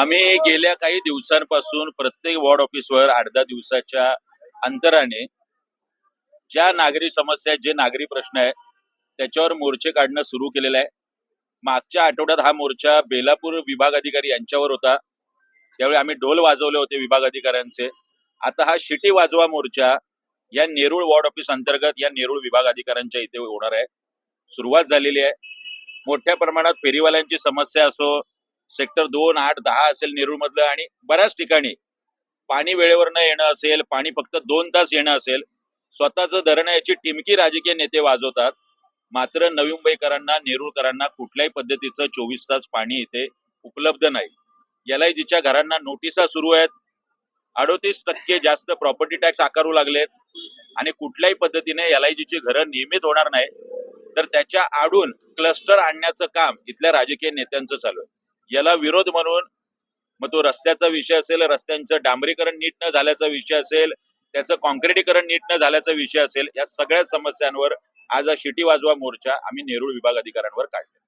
आम्ही गेल्या काही दिवसांपासून प्रत्येक वॉर्ड ऑफिसवर 8-10 दिवसाच्या अंतराने ज्या नागरी समस्या जे नागरी प्रश्न आहे त्याच्यावर मोर्चे काढणं सुरू केलेलं आहे. मागच्या आठवड्यात हा मोर्चा बेलापूर विभाग अधिकारी यांच्यावर होता. त्यावेळी आम्ही ढोल वाजवले होते विभाग अधिकाऱ्यांचे. आता हा शिटी वाजवा मोर्चा या नेरूळ वॉर्ड ऑफिस अंतर्गत या नेरूळ विभाग अधिकाऱ्यांच्या इथे होणार आहे. सुरुवात झालेली आहे. मोठ्या प्रमाणात फेरीवाल्यांची समस्या असो, सेक्टर 2, 8, 10 असेल नेरूळ मधलं आणि बऱ्याच ठिकाणी पाणी वेळेवर न येणं असेल, पाणी फक्त 2 तास येणं असेल, स्वतःचं धरणं याची टिमकी राजकीय नेते वाजवतात. मात्र नवी मुंबईकरांना, नेरूळकरांना कुठल्याही पद्धतीचं 24 तास पाणी इथे उपलब्ध नाही. LIGच्या घरांना नोटिसा सुरू आहेत. 38% जास्त प्रॉपर्टी टॅक्स आकारू लागलेत आणि कुठल्याही पद्धतीने LIGची घरं नियमित होणार नाही. तर त्याच्या आडून क्लस्टर आणण्याचं काम इथल्या राजकीय नेत्यांचं चालू आहे. याला विरोध म्हणून मग तो रस्त्याचा विषय असेल, रस्त्यांचं डांबरीकरण नीट न झाल्याचा विषय असेल, त्याचं कॉन्क्रिटीकरण नीट न झाल्याचा विषय असेल, या सगळ्या समस्यांवर आज हा शिटी वाजवा मोर्चा आम्ही नेरूळ विभाग अधिकाऱ्यांवर काढला.